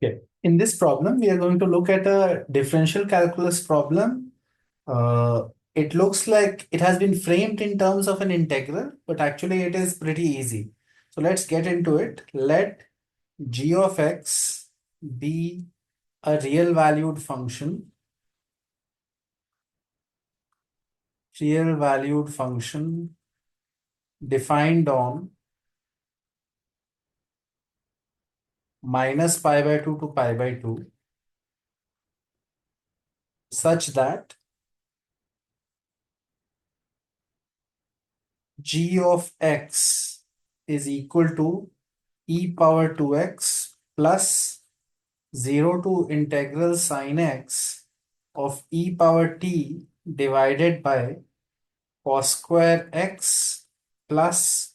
Okay. In this problem, we are going to look at a differential calculus problem. It looks like it has been framed in terms of an integral, but actually it is pretty easy. So let's get into it. Let g of x be a real valued function, defined on minus pi by 2 to pi by 2, such that g of x is equal to e power 2x plus 0 to integral sine x of e power t divided by cos square x plus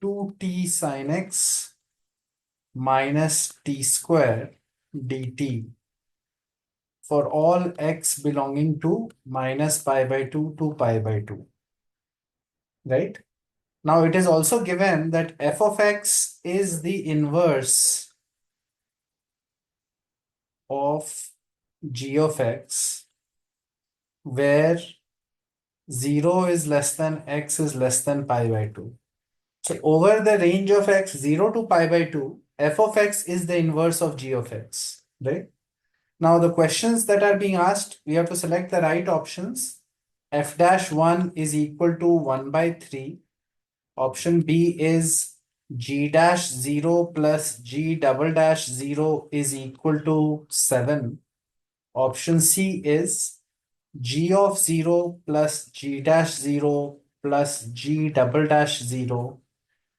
2t sine x minus t square dt for all x belonging to minus pi by 2 to pi by 2, right? Now it is also given that f of x is the inverse of g of x, where 0 is less than x is less than pi by 2. So over the range of x 0 to pi by 2, f of x is the inverse of g of x, right? Now the questions that are being asked, we have to select the right options. F dash 1 is equal to 1 by 3. Option B is g dash 0 plus g double dash 0 is equal to 7. Option C is g of 0 plus g dash 0 plus g double dash 0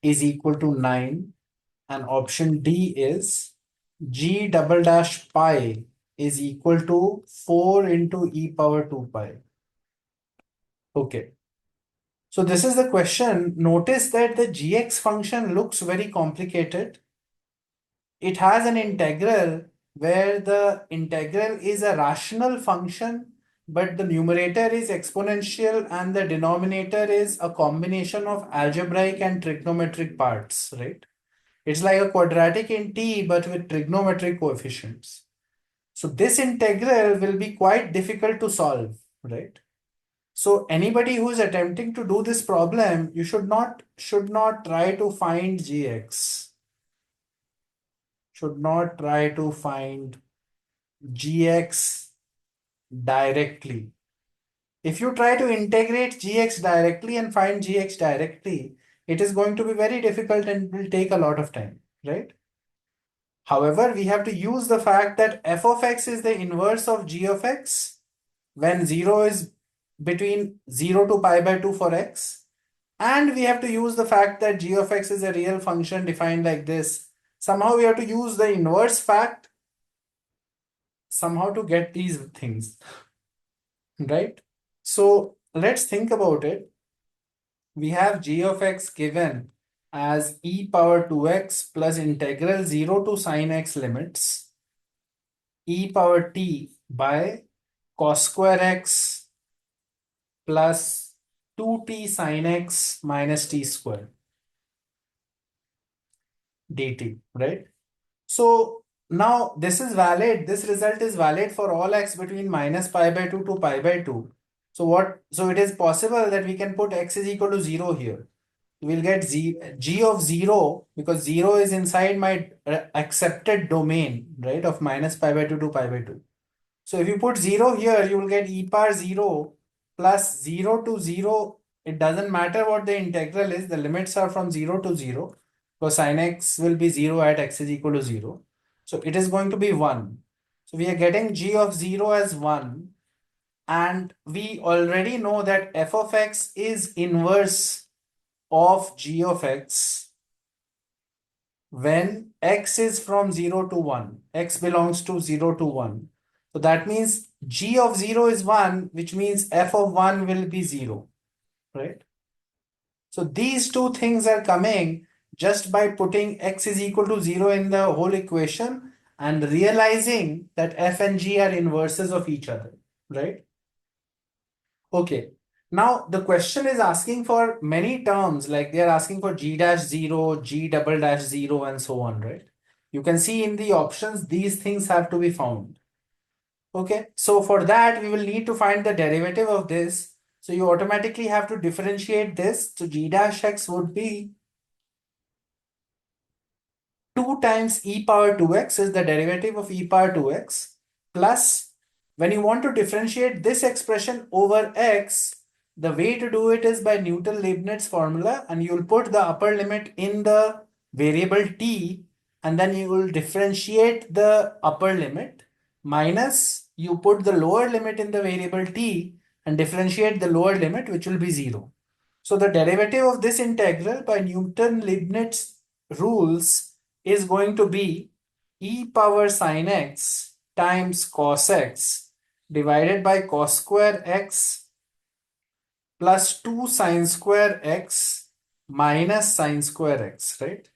is equal to 9. And option D is g double dash pi is equal to 4 into e power 2 pi. Okay. So this is the question. Notice that the gx function looks very complicated. It has an integral where the integral is a rational function, but the numerator is exponential and the denominator is a combination of algebraic and trigonometric parts, right? It's like a quadratic in t, but with trigonometric coefficients. So this integral will be quite difficult to solve, right? So anybody who is attempting to do this problem, you should not try to find gx. Should not try to find gx directly. If you try to integrate gx directly and find gx directly, it is going to be very difficult and will take a lot of time, right? However, we have to use the fact that f of x is the inverse of g of x when 0 is between 0 to pi by 2 for x. And we have to use the fact that g of x is a real function defined like this. Somehow we have to use the inverse fact somehow to get these things, right? So let's think about it. We have g of x given as e power 2x plus integral 0 to sine x limits e power t by cos square x plus 2t sine x minus t square dt, right? So now this is valid. This result is valid for all x between minus pi by 2 to pi by 2. So it is possible that we can put x is equal to 0 here. We'll get g of 0 because 0 is inside my accepted domain, right, of minus pi by 2 to pi by 2. So if you put 0 here, you will get e power 0 plus 0 to 0. It doesn't matter what the integral is. The limits are from 0 to 0 because sin x will be 0 at x is equal to 0. So it is going to be 1. So we are getting g of 0 as 1. And we already know that f of x is inverse of g of x when x is from 0 to 1. X belongs to 0 to 1. So that means g of 0 is 1, which means f of 1 will be 0, right? So these two things are coming just by putting x is equal to 0 in the whole equation and realizing that f and g are inverses of each other, right? Okay. Now the question is asking for many terms, like they are asking for g dash 0, g double dash 0, and so on, right? You can see in the options, these things have to be found. Okay, so for that, we will need to find the derivative of this. So you automatically have to differentiate this. So g dash x would be 2 times e power 2x is the derivative of e power 2x, plus when you want to differentiate this expression over x, the way to do it is by Newton-Leibniz formula, and you'll put the upper limit in the variable t, and then you will differentiate the upper limit, minus you put the lower limit in the variable t and differentiate the lower limit, which will be 0. So the derivative of this integral by Newton-Leibniz rules is going to be e power sine x times cos x divided by cos square x plus 2 sine square x minus sine square x, right?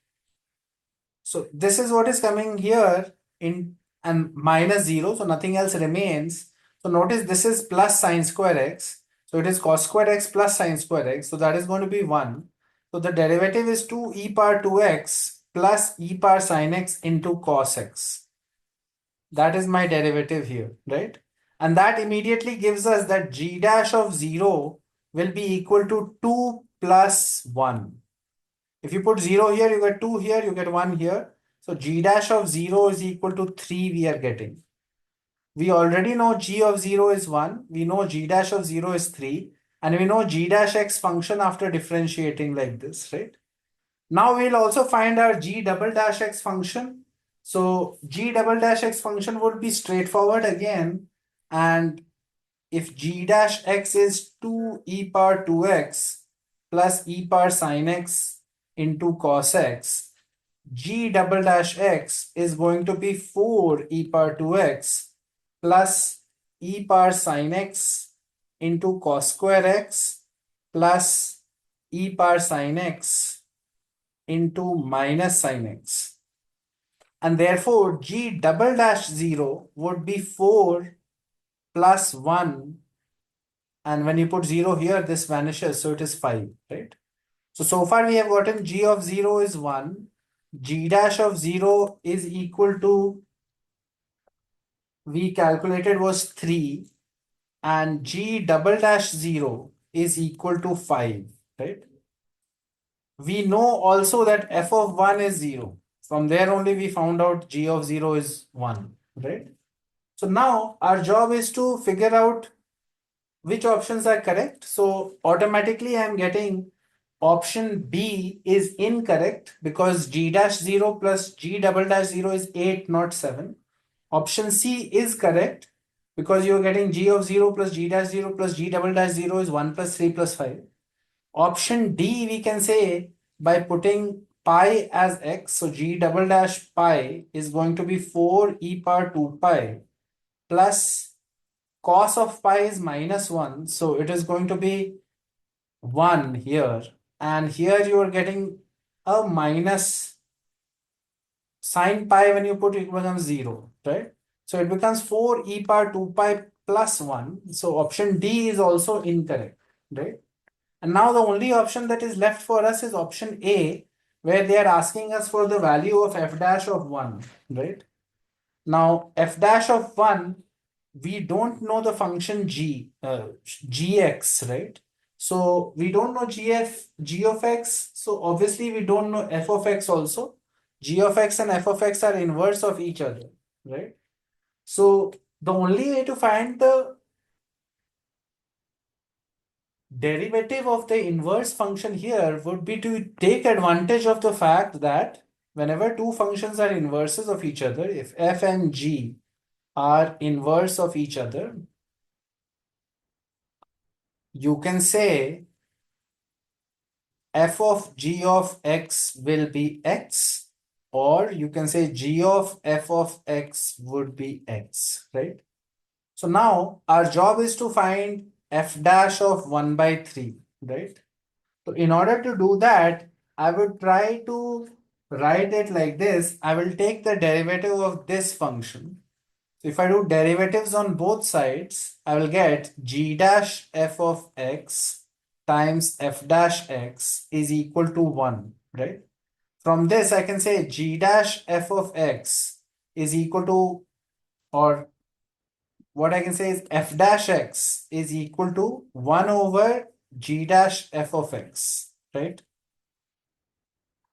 So this is what is coming here in and minus 0, so nothing else remains. So notice this is plus sine square x. So it is cos square x plus sine square x. So that is going to be 1. So the derivative is 2 e power 2x plus e power sine x into cos x. That is my derivative here, right? And that immediately gives us that g dash of 0 will be equal to 2 plus 1. If you put 0 here, you get 2 here, you get 1 here. So g dash of 0 is equal to 3 we are getting. We already know g of 0 is 1. We know g dash of 0 is 3. And we know g dash x function after differentiating like this, right? Now we'll also find our g double dash x function. So g double dash x function would be straightforward again. And if g dash x is 2 e power 2x plus e power sine x into cos x, g double dash x is going to be 4 e power 2x plus e power sine x into cos square x plus e power sine x into minus sine x. And therefore, g double dash 0 would be 4 plus 1. And when you put 0 here, this vanishes. So it is 5, right? So far we have gotten g of 0 is 1. G dash of 0 is equal to, we calculated was 3. And g double dash 0 is equal to 5, right? We know also that f of 1 is 0. From there only we found out g of 0 is 1, right? So now our job is to figure out which options are correct. So automatically I'm getting option B is incorrect because g dash 0 plus g double dash 0 is 8, not 7. Option C is correct because you're getting g of 0 plus g dash 0 plus g double dash 0 is 1 plus 3 plus 5. Option D we can say by putting pi as x. So g double dash pi is going to be 4 e power 2 pi plus cos of pi is minus 1. So it is going to be 1 here. And here you are getting a minus sine pi. When you put it, becomes 0, right? So it becomes 4 e power 2 pi plus 1. So option D is also incorrect, right? And now the only option that is left for us is option A, where they are asking us for the value of f dash of 1, right? Now f dash of 1, we don't know the function gx, right? So we don't know g of x. So obviously we don't know f of x also. G of x and f of x are inverse of each other, right? So the only way to find the derivative of the inverse function here would be to take advantage of the fact that whenever two functions are inverses of each other, if f and g are inverse of each other, you can say f of g of x will be x, or you can say g of f of x would be x, right? So now our job is to find f dash of 1 by 3, right? So in order to do that, I would try to write it like this. I will take the derivative of this function. So if I do derivatives on both sides, I will get g dash f of x times f dash x is equal to 1, right? from this I can say g dash f of x is equal to, or what I can say is f dash x is equal to 1 over g dash f of x, right?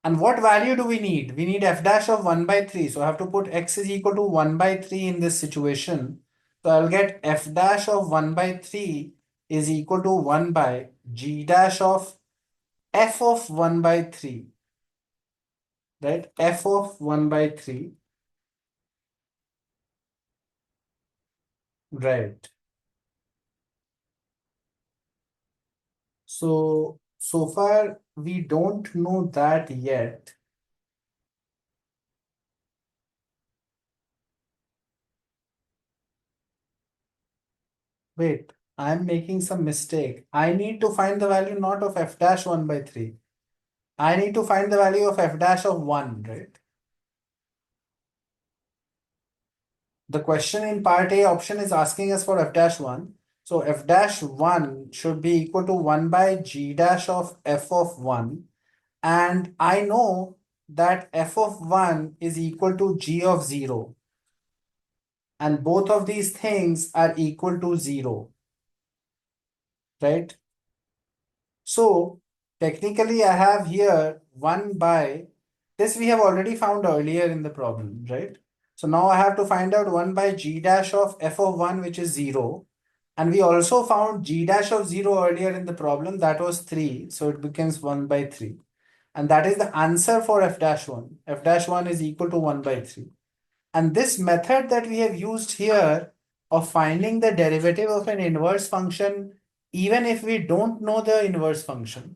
And what value do we need? We need f dash of 1 by 3. So I have to put x is equal to 1 by 3 in this situation. So I'll get f dash of 1 by 3 is equal to 1 by g dash of f of 1 by 3, right? F of 1 by 3, right? So far we don't know that yet. Wait, I'm making some mistake. I need to find the value not of f dash 1 by 3. I need to find the value of f dash of 1, right? The question in part A option is asking us for f dash 1. So f dash 1 should be equal to 1 by g dash of f of 1. And I know that f of 1 is equal to g of 0. And both of these things are equal to 0, right? So technically I have here 1 by, this we have already found earlier in the problem, right? So now I have to find out 1 by g dash of f of 1, which is 0. And we also found g dash of 0 earlier in the problem, that was 3. So it becomes 1 by 3. And that is the answer for f dash 1. F dash 1 is equal to 1 by 3. And this method that we have used here of finding the derivative of an inverse function, even if we don't know the inverse function,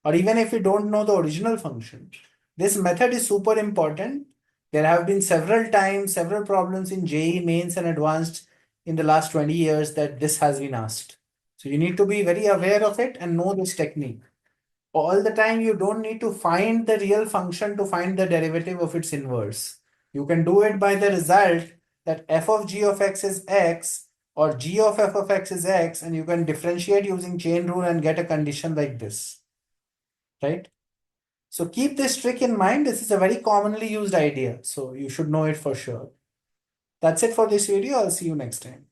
or even if we don't know the original function, this method is super important. There have been several times, several problems in JEE mains and advanced in the last 20 years that this has been asked. So you need to be very aware of it and know this technique. All the time, you don't need to find the real function to find the derivative of its inverse. You can do it by the result that f of g of x is x, or g of f of x is x, and you can differentiate using chain rule and get a condition like this, right? So keep this trick in mind. This is a very commonly used idea, so you should know it for sure. That's it for this video. I'll see you next time.